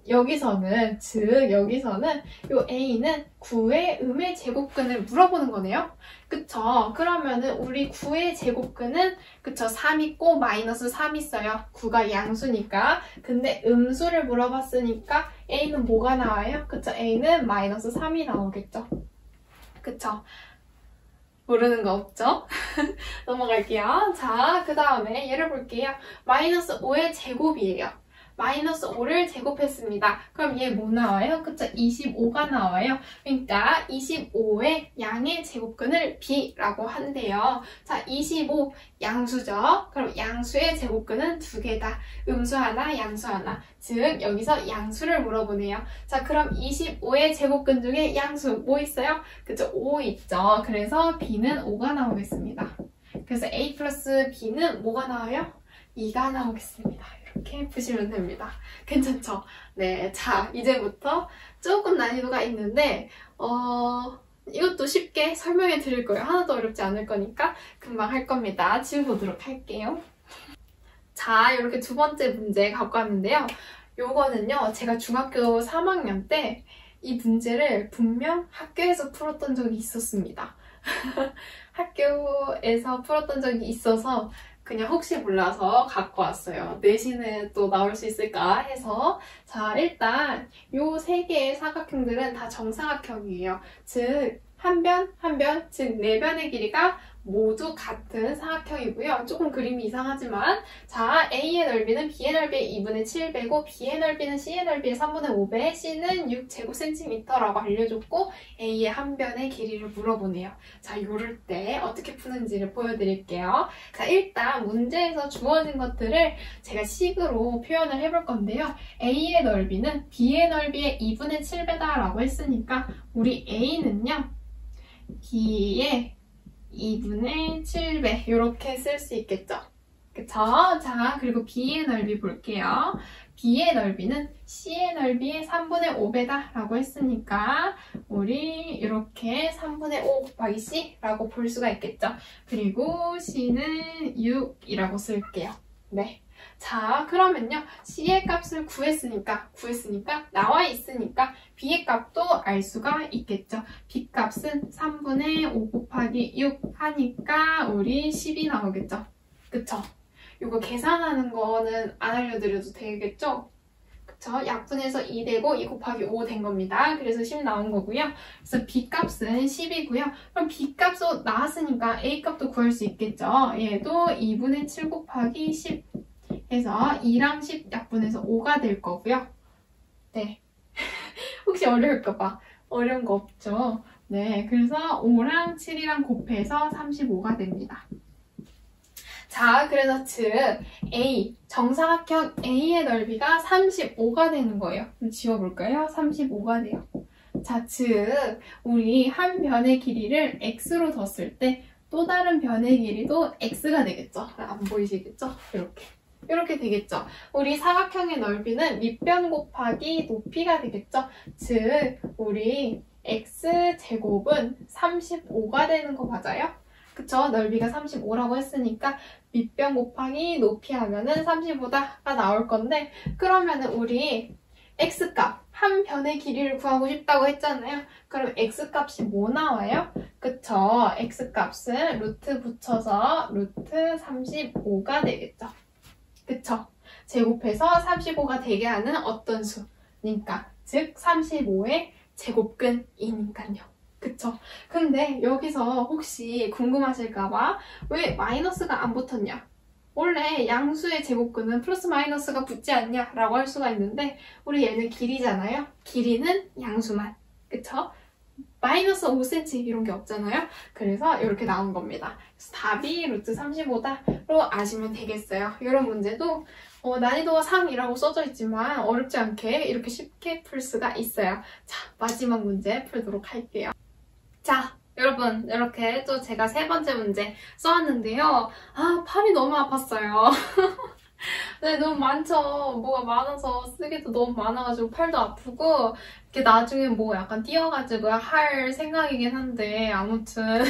[SPEAKER 1] 여기서는, 요 A는 9의 음의 제곱근을 물어보는 거네요. 그쵸? 그러면은 우리 9의 제곱근은 그쵸? 3 있고 마이너스 3 있어요. 9가 양수니까. 근데 음수를 물어봤으니까 A는 뭐가 나와요? 그쵸? A는 마이너스 3이 나오겠죠. 그쵸? 모르는 거 없죠? 넘어갈게요. 자, 그 다음에 얘를 볼게요. 마이너스 5의 제곱이에요. 마이너스 5를 제곱했습니다. 그럼 얘 뭐 나와요? 그쵸? 25가 나와요. 그러니까 25의 양의 제곱근을 b라고 한대요. 자, 25 양수죠? 그럼 양수의 제곱근은 두 개다. 음수 하나, 양수 하나. 즉, 여기서 양수를 물어보네요. 자, 그럼 25의 제곱근 중에 양수 뭐 있어요? 그쵸? 5 있죠? 그래서 b는 5가 나오겠습니다. 그래서 a 플러스 b는 뭐가 나와요? 2가 나오겠습니다. 이렇게 푸시면 됩니다. 괜찮죠? 네, 자, 이제부터 조금 난이도가 있는데 이것도 쉽게 설명해 드릴 거예요. 하나도 어렵지 않을 거니까 금방 할 겁니다. 지워보도록 할게요. 자, 이렇게 두 번째 문제 갖고 왔는데요. 요거는요, 제가 중학교 3학년 때 이 문제를 분명 학교에서 풀었던 적이 있었습니다. 학교에서 풀었던 적이 있어서 그냥 혹시 몰라서 갖고 왔어요. 내신에 또 나올 수 있을까 해서. 자, 일단 요 세 개의 사각형들은 다 정사각형이에요. 즉, 한 변, 즉 네 변의 길이가 모두 같은 사각형이고요. 조금 그림이 이상하지만 자, A의 넓이는 B의 넓이의 2분의 7배고 B의 넓이는 C의 넓이의 3분의 5배, C는 6제곱센티미터라고 알려줬고 A의 한 변의 길이를 물어보네요. 자, 요럴 때 어떻게 푸는지를 보여드릴게요. 자, 일단 문제에서 주어진 것들을 제가 식으로 표현을 해볼 건데요. A의 넓이는 B의 넓이의 2분의 7배다 라고 했으니까 우리 A는요, B의 2분의 7배 이렇게 쓸 수 있겠죠. 그쵸? 자, 그리고 B의 넓이 볼게요. B의 넓이는 C의 넓이의 3분의 5배다 라고 했으니까 우리 이렇게 3분의 5 곱하기 C 라고 볼 수가 있겠죠. 그리고 C는 6이라고 쓸게요. 네. 자, 그러면요. C의 값을 구했으니까 나와 있으니까 B의 값도 알 수가 있겠죠. B 값은 3분의 5 곱하기 6 하니까 우리 10이 나오겠죠. 그쵸? 이거 계산하는 거는 안 알려드려도 되겠죠? 그쵸? 약분해서 2 되고 2 곱하기 5 된 겁니다. 그래서 10 나온 거고요. 그래서 B 값은 10이고요. 그럼 B 값도 나왔으니까 A 값도 구할 수 있겠죠. 얘도 2분의 7 곱하기 10 해서 2랑 10 약분해서 5가 될 거고요. 네. 혹시 어려울까봐 어려운 거 없죠? 네. 그래서 5랑 7이랑 곱해서 35가 됩니다. 자, 그래서 즉 A, 정사각형 A의 넓이가 35가 되는 거예요. 그럼 지워볼까요? 35가 돼요. 자, 즉 우리 한 변의 길이를 x로 뒀을 때 또 다른 변의 길이도 x가 되겠죠? 안 보이시겠죠? 이렇게 되겠죠. 우리 사각형의 넓이는 밑변 곱하기 높이가 되겠죠. 즉 우리 x제곱은 35가 되는 거 맞아요? 그쵸? 넓이가 35라고 했으니까 밑변 곱하기 높이 하면은 35다가 나올 건데, 그러면은 우리 x값, 한 변의 길이를 구하고 싶다고 했잖아요. 그럼 x값이 뭐 나와요? 그쵸? x값은 루트 붙여서 루트 35가 되겠죠. 그쵸? 제곱해서 35가 되게 하는 어떤 수니까, 즉 35의 제곱근이니까요. 그쵸? 근데 여기서 혹시 궁금하실까봐 왜 마이너스가 안 붙었냐? 원래 양수의 제곱근은 플러스 마이너스가 붙지 않냐 라고 할 수가 있는데 우리 얘는 길이잖아요. 길이는 양수만. 그쵸? 마이너스 5cm 이런 게 없잖아요. 그래서 이렇게 나온 겁니다. 그래서 답이 루트 35다로 아시면 되겠어요. 이런 문제도 난이도가 3이라고 써져 있지만 어렵지 않게 이렇게 쉽게 풀 수가 있어요. 자, 마지막 문제 풀도록 할게요. 자, 여러분 이렇게 또 제가 세 번째 문제 써왔는데요. 아, 팔이 너무 아팠어요. 네, 너무 많죠. 뭐가 많아서 쓰기도 너무 많아가지고 팔도 아프고 이렇게 나중에 뭐 약간 띄어가지고 할 생각이긴 한데 아무튼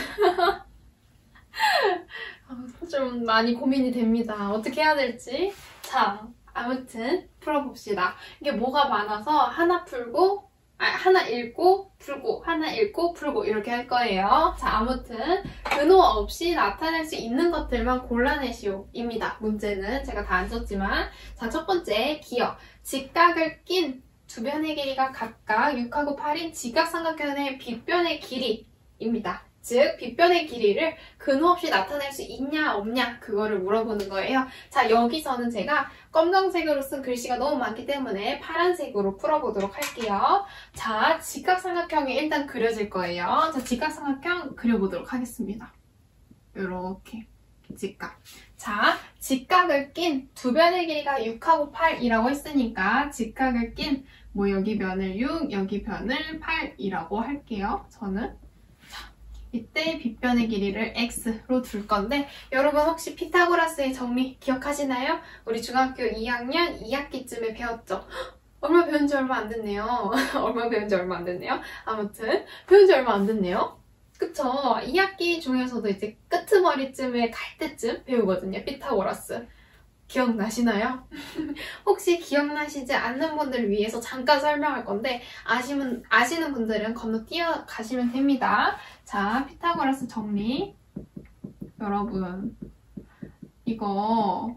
[SPEAKER 1] 좀 많이 고민이 됩니다. 어떻게 해야 될지. 자, 아무튼 풀어봅시다. 이게 뭐가 많아서 하나 풀고 하나 읽고 풀고 하나 읽고 풀고 이렇게 할 거예요. 자, 아무튼 근호 없이 나타낼 수 있는 것들만 골라내시오 입니다. 문제는 제가 다 안 썼지만 자, 첫 번째 기억. 직각을 낀 두 변의 길이가 각각 6하고 8인 직각삼각형의 빗변의 길이입니다. 즉, 빗변의 길이를 근호 없이 나타낼 수 있냐 없냐 그거를 물어보는 거예요. 자, 여기서는 제가 검정색으로 쓴 글씨가 너무 많기 때문에 파란색으로 풀어보도록 할게요. 자, 직각삼각형이 일단 그려질 거예요. 자, 직각삼각형 그려보도록 하겠습니다. 요렇게 직각. 자, 직각을 낀 두 변의 길이가 6하고 8이라고 했으니까 직각을 낀 뭐 여기 변을 6, 여기 변을 8이라고 할게요. 저는. 이때 빗변의 길이를 x로 둘 건데 여러분 혹시 피타고라스의 정리 기억하시나요? 우리 중학교 2학년 2학기쯤에 배웠죠? 얼마 배운 지 얼마 안 됐네요. 얼마 배운 지 얼마 안 됐네요. 아무튼 배운 지 얼마 안 됐네요. 그쵸? 2학기 중에서도 이제 끄트머리쯤에 갈 때쯤 배우거든요. 피타고라스. 기억나시나요? 혹시 기억나시지 않는 분들을 위해서 잠깐 설명할 건데 아시는 분들은 건너뛰어 가시면 됩니다. 자, 피타고라스 정리. 여러분 이거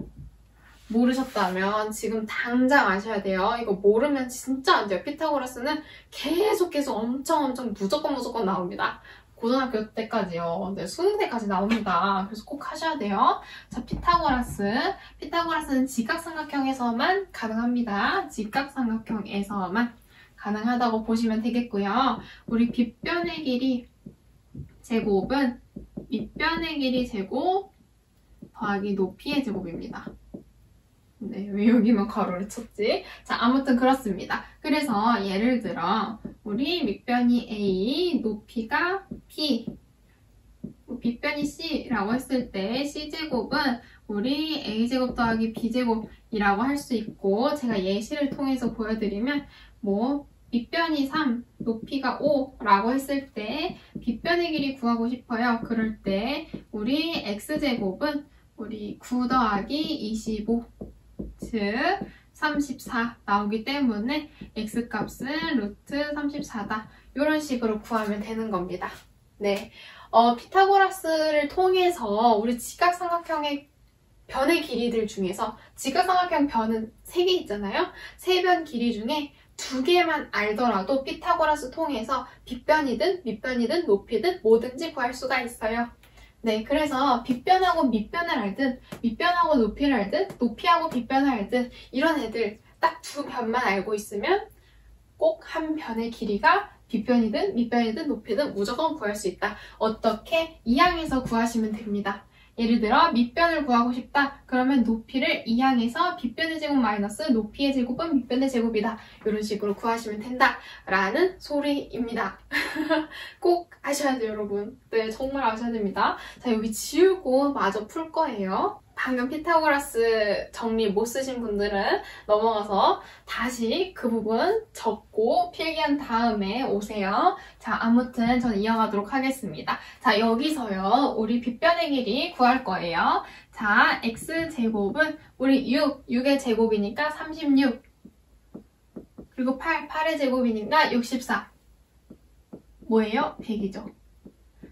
[SPEAKER 1] 모르셨다면 지금 당장 아셔야 돼요. 이거 모르면 진짜 안 돼요. 피타고라스는 계속 엄청 무조건 나옵니다. 고등학교 때까지요. 네, 수능 때까지 나옵니다. 그래서 꼭 하셔야 돼요. 자, 피타고라스는 직각삼각형에서만 가능합니다. 직각삼각형에서만 가능하다고 보시면 되겠고요. 우리 빗변의 길이 제곱은 밑변의 길이 제곱 더하기 높이의 제곱입니다. 네, 왜 여기만 가로를 쳤지? 자, 아무튼 그렇습니다. 그래서 예를 들어 우리 밑변이 A, 높이가 P, 밑변이 C라고 했을 때 C제곱은 우리 A제곱 더하기 B제곱이라고 할 수 있고 제가 예시를 통해서 보여드리면 뭐 밑변이 3, 높이가 5라고 했을 때 빗변의 길이 구하고 싶어요. 그럴 때 우리 X제곱은 우리 9 더하기 25 즉 34 나오기 때문에 x값은 루트 34다. 이런 식으로 구하면 되는 겁니다. 네, 피타고라스를 통해서 우리 직각삼각형의 변의 길이들 중에서 직각삼각형 변은 3개 있잖아요. 3변 길이 중에 2개만 알더라도 피타고라스 통해서 빗변이든 밑변이든 높이든 뭐든지 구할 수가 있어요. 네, 그래서 빗변하고 밑변을 알든 밑변하고 높이를 알든 높이하고 빗변을 알든 이런 애들 딱 2변만 알고 있으면 꼭 한 변의 길이가 빗변이든 밑변이든 높이든 무조건 구할 수 있다. 어떻게? 이항에서 구하시면 됩니다. 예를 들어 밑변을 구하고 싶다. 그러면 높이를 이항에서 빗변의 제곱 마이너스 높이의 제곱은 밑변의 제곱이다. 이런 식으로 구하시면 된다. 라는 소리입니다. 꼭 아셔야 돼요, 여러분. 네, 정말 아셔야 됩니다. 자, 여기 지우고 마저 풀 거예요. 방금 피타고라스 정리 못 쓰신 분들은 넘어가서 다시 그 부분 적고 필기한 다음에 오세요. 자, 아무튼 저는 이어가도록 하겠습니다. 자, 여기서요. 우리 빗변의 길이 구할 거예요. 자, x제곱은 우리 6의 제곱이니까 36 그리고 8의 제곱이니까 64 뭐예요? 100이죠.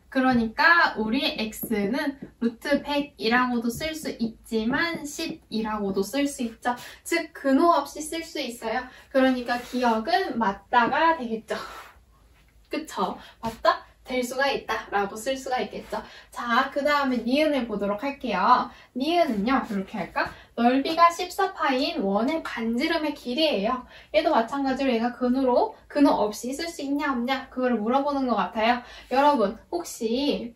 [SPEAKER 1] 그러니까 우리 x는 루트 100이라고도 쓸 수 있지만 10이라고도 쓸 수 있죠. 즉 근호 없이 쓸 수 있어요. 그러니까 기억은 맞다가 되겠죠. 그쵸? 맞다? 될 나타낼 수가 있다 라고 쓸 수가 있겠죠. 자, 그 다음에 니은을 보도록 할게요. 니은은요, 이렇게 할까? 넓이가 14파인 원의 반지름의 길이에요. 얘도 마찬가지로 얘가 근호 없이 쓸 수 있냐 없냐 그거를 물어보는 것 같아요. 여러분 혹시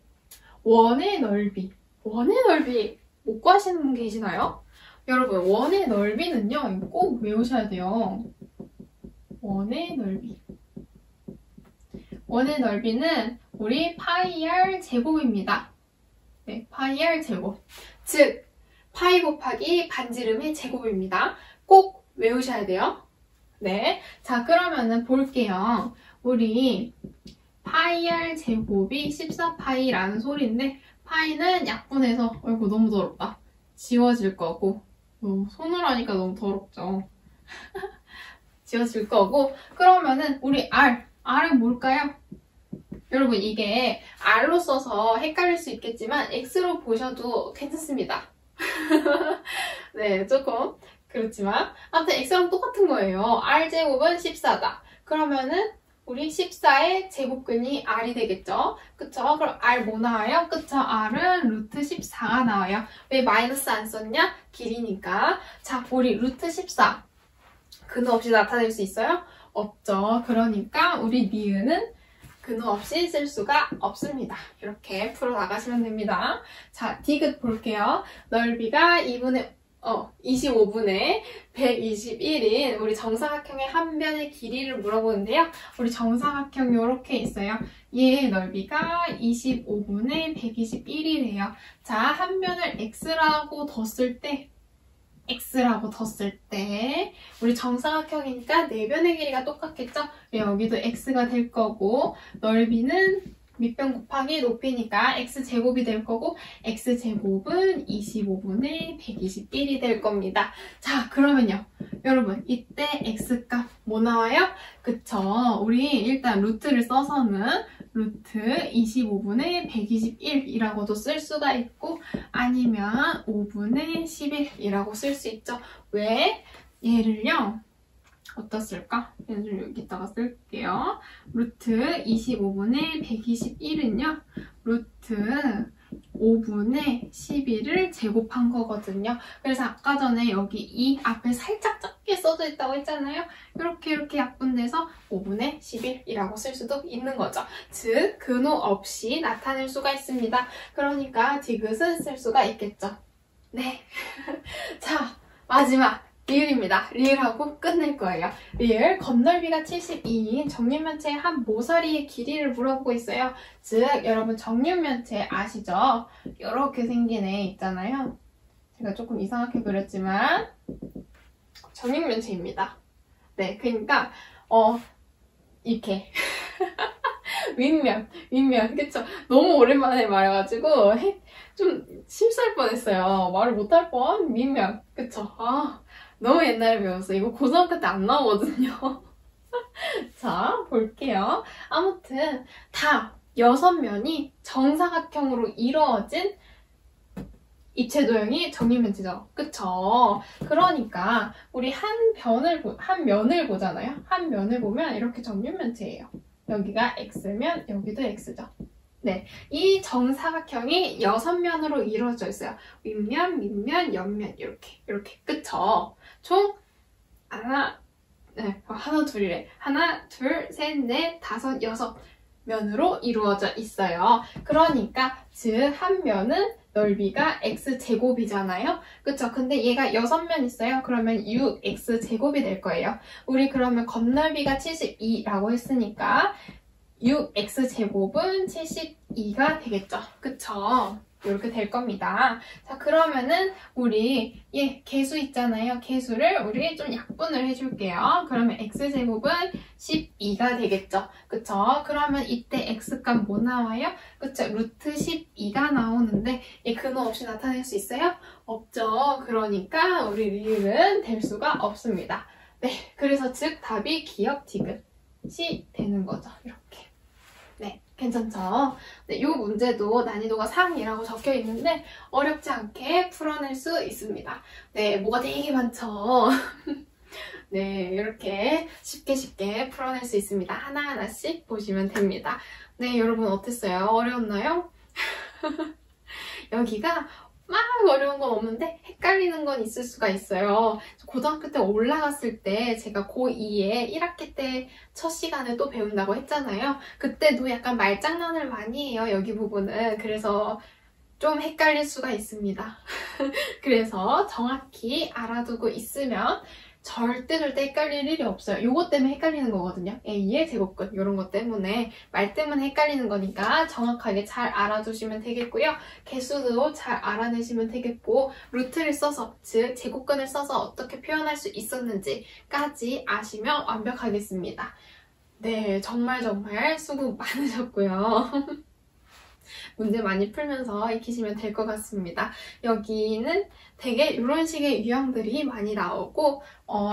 [SPEAKER 1] 원의 넓이 못 구하시는 분 계시나요? 여러분 원의 넓이는요, 이거 꼭 외우셔야 돼요. 원의 넓이는 우리 파이 r 제곱입니다. 네, 파이 r 제곱. 즉 파이 곱하기 반지름의 제곱입니다. 꼭 외우셔야 돼요. 네, 자 그러면은 볼게요. 우리 파이 r 제곱이 14파이라는 소리인데 파이는 약분해서 어이구 너무 더럽다. 지워질 거고 손으로 하니까 너무 더럽죠. 지워질 거고 그러면은 우리 R은 뭘까요? 여러분 이게 R로 써서 헷갈릴 수 있겠지만 X로 보셔도 괜찮습니다. 네, 조금 그렇지만 아무튼 X랑 똑같은 거예요. R제곱은 14다. 그러면은 우리 14의 제곱근이 R이 되겠죠? 그쵸? 그럼 R 뭐 나와요? 그쵸? R은 루트 14가 나와요. 왜 마이너스 안 썼냐? 길이니까. 자, 우리 루트 14 근호 없이 나타낼 수 있어요? 없죠. 그러니까 우리 니은은 근호 없이 쓸 수가 없습니다. 이렇게 풀어나가시면 됩니다. 자, 디귿 볼게요. 넓이가 25분의 121인 우리 정사각형의 한 변의 길이를 물어보는데요. 우리 정사각형 이렇게 있어요. 얘의 넓이가 25분의 121이래요. 자, 한 변을 x라고 뒀을 때 우리 정사각형이니까 네 변의 길이가 똑같겠죠? 여기도 x가 될 거고 넓이는 밑변 곱하기 높이니까 x제곱이 될 거고 x제곱은 25분의 121이 될 겁니다. 자, 그러면요. 여러분 이때 x값 뭐 나와요? 그쵸? 우리 일단 루트를 써서는 루트 25분의 121이라고도 쓸 수가 있고 아니면 5분의 11이라고 쓸 수 있죠. 왜? 얘를요. 어디다 쓸까? 얘를 여기다가 쓸게요. 루트 25분의 121은요. 루트 5분의 11을 제곱한 거거든요. 그래서 아까 전에 여기 이 앞에 살짝 작게 써져 있다고 했잖아요. 이렇게 약분돼서 5분의 11이라고 쓸 수도 있는 거죠. 즉 근호 없이 나타낼 수가 있습니다. 그러니까 디귿은 쓸 수가 있겠죠. 네. 자, 마지막 리을입니다. 리을하고 끝낼 거예요. 리을, 겉넓이가 72인 정육면체의 한 모서리의 길이를 물어보고 있어요. 즉, 여러분 정육면체 아시죠? 이렇게 생긴 애 있잖아요. 제가 조금 이상하게 그렸지만 정육면체입니다. 네, 그러니까 이렇게 윗면, 그쵸? 너무 오랜만에 말해가지고 좀 실수할 뻔했어요. 말을 못할 뻔? 윗면, 그쵸? 너무 옛날에 배웠어. 이거 고등학교 때 안 나오거든요. 자, 볼게요. 아무튼 다 6면이 정사각형으로 이루어진 입체 도형이 정육면체죠. 그쵸? 그러니까 우리 한 면을 보잖아요. 한 면을 보면 이렇게 정육면체예요. 여기가 X면 여기도 X죠. 네, 이 정사각형이 6면으로 이루어져 있어요. 윗면, 밑면, 옆면 이렇게 그쵸? 총 하나, 둘이래. 하나, 둘, 셋, 넷, 다섯, 6면으로 이루어져 있어요. 그러니까 즉 한 면은 넓이가 x제곱이잖아요. 그쵸? 근데 얘가 6면 있어요. 그러면 6x제곱이 될 거예요. 우리 그러면 겉넓이가 72라고 했으니까 6x제곱은 72가 되겠죠. 그쵸? 이렇게 될 겁니다. 자, 그러면은 우리 개수 있잖아요. 개수를 우리 좀 약분을 해줄게요. 그러면 x제곱은 12가 되겠죠. 그쵸? 그러면 이때 x값 뭐 나와요? 그쵸? 루트 12가 나오는데 얘 근호 없이 나타낼 수 있어요? 없죠. 그러니까 우리 리을은 될 수가 없습니다. 네, 그래서 즉 답이 기역 디귿이 되는 거죠. 이렇게. 네, 괜찮죠? 네, 이 문제도 난이도가 상이라고 적혀 있는데 어렵지 않게 풀어낼 수 있습니다. 네, 뭐가 되게 많죠? 네, 이렇게 쉽게 풀어낼 수 있습니다. 하나하나씩 보시면 됩니다. 네, 여러분 어땠어요? 어려웠나요? 여기가 막 어려운 건 없는데 헷갈리는 건 있을 수가 있어요. 고등학교 때 올라갔을 때 제가 고2에 1학기 때 첫 시간에 또 배운다고 했잖아요. 그때도 약간 말장난을 많이 해요, 여기 부분은. 그래서 좀 헷갈릴 수가 있습니다. 그래서 정확히 알아두고 있으면 절대 헷갈릴 일이 없어요. 요것 때문에 헷갈리는 거거든요. A의 제곱근 이런 것 때문에 말 때문에 헷갈리는 거니까 정확하게 잘 알아두시면 되겠고요. 개수도 잘 알아내시면 되겠고 루트를 써서 즉 제곱근을 써서 어떻게 표현할 수 있었는지까지 아시면 완벽하겠습니다. 네, 정말 수고 많으셨고요. 문제 많이 풀면서 익히시면 될 것 같습니다. 여기는 되게 이런 식의 유형들이 많이 나오고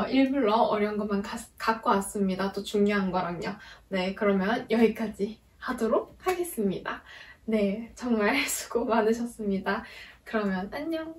[SPEAKER 1] 일부러 어려운 것만 갖고 왔습니다. 또 중요한 거랑요. 네, 그러면 여기까지 하도록 하겠습니다. 네, 정말 수고 많으셨습니다. 그러면 안녕!